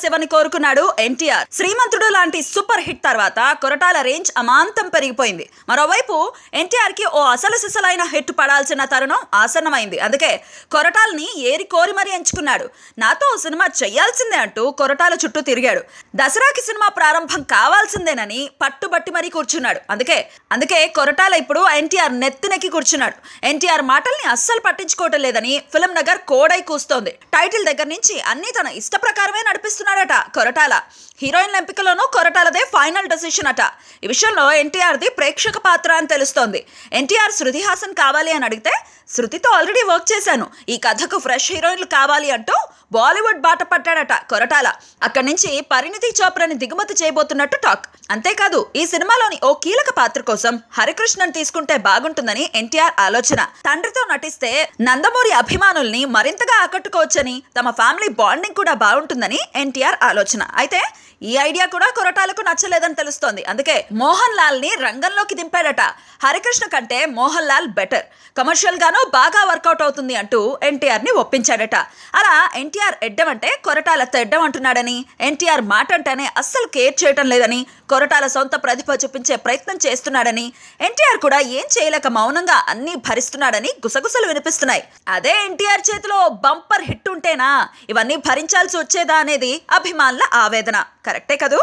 ఇవ్వని కోరుకున్నాడు ఎన్టీఆర్. శ్రీమంతుడు లాంటి సూపర్ హిట్ తర్వాత కొరటాల రేంజ్ అమాంతం పెరిగిపోయింది. మరోవైపు ఎన్టీఆర్ కి ఓ అసలు సిసలైన హిట్ పడాల్సిన తరుణం ఆసన్నమైంది. అందుకే కొరటాలని ఏరి కోరి మరీ ఎంచుకున్నాడు. నాతో ఓ సినిమా చెయ్యాల్సిందే అంటూ కొరటాల చుట్టూ తిరిగాడు. దసరాకి సినిమా ప్రారంభం కావాల్సిందేనని పట్టుబట్టి మరీ కూర్చున్నాడు. అందుకే కొరటాల ఇప్పుడు ఎన్టీఆర్ నెత్తినెక్కి కూర్చున్నాడు. ఎన్టీఆర్ మాటల్ని అస్సలు పట్టించుకోవటం లేదని ఫిల్మ్ నగర్ కోడై కూస్తోంది. టైటిల్ దగ్గర నుంచి అన్ని తన ఇష్ట ప్రకారమే నడిపిస్తున్నాడట కొరటాల. హీరోయిన్ల ఎంపికలోనూ కొరటాలదే ఫైనల్ డెసిషన్ అట. ఈ విషయంలో ఎన్టీఆర్ది ప్రేక్షక పాత్ర అని తెలుస్తోంది. ఎన్టీఆర్ శృతి హాసన్ కావాలి అని అడిగితే శృతితో ఆల్రెడీ వర్క్ చేశాను, ఈ కథకు ఫ్రెష్ హీరోయిన్లు కావాలి అంటూ బాలీవుడ్ బాట పట్టాడట కొరటాల. అక్కడి నుంచి పరిణితి చోప్రాని దిగుమతి చేయబోతున్నట్టు టాక్. అంతేకాదు ఈ సినిమాలోని ఓ కీలక పాత్ర కోసం హరికృష్ణన్ తీసుకుంటే బాగుంటుందని ఎన్టీఆర్ ఆలోచన. తండ్రితో నటిస్తే నందమూరి అభిమానుల్ని మరింతగా ఆకట్టుకోవచ్చని, తమ ఫ్యామిలీ బాండింగ్ కూడా బాగుంటుందని ఎన్టీఆర్ ఆలోచన. అయితే ఈ ఐడియా కూడా కొరటాలకు నచ్చలేదని తెలుస్తోంది. అందుకే మోహన్ లాల్ ని రంగంలోకి దింపాడట. హరికృష్ణ కంటే మోహన్ లాల్ బెటర్, కమర్షియల్ గాను బాగా వర్కౌట్ అవుతుంది అంటూ ఎన్టీఆర్ ని ఒప్పించాడట. అలా ఎన్టీఆర్ ఎడ్డం అంటే కొరటాల తెడ్డం అంటున్నాడని, ఎన్టీఆర్ మాట అంటేనే అస్సలు కేర్ చేయటం లేదని, కొరటాల సొంత ప్రతిభ చూపించే ప్రయత్నం చేస్తున్నాడని, ఎన్టీఆర్ కూడా ఏం చేయలేక మౌనంగా అన్నీ భరిస్తున్నాడని గుసగుసలు వినిపిస్తున్నాయి. అదే ఎన్టీఆర్ చేతిలో బంపర్ హిట్ ఉంటేనా ఇవన్నీ భరించాల్సి వచ్చేదా అనేది అభిమానుల ఆవేదన. కరెక్టే కదూ?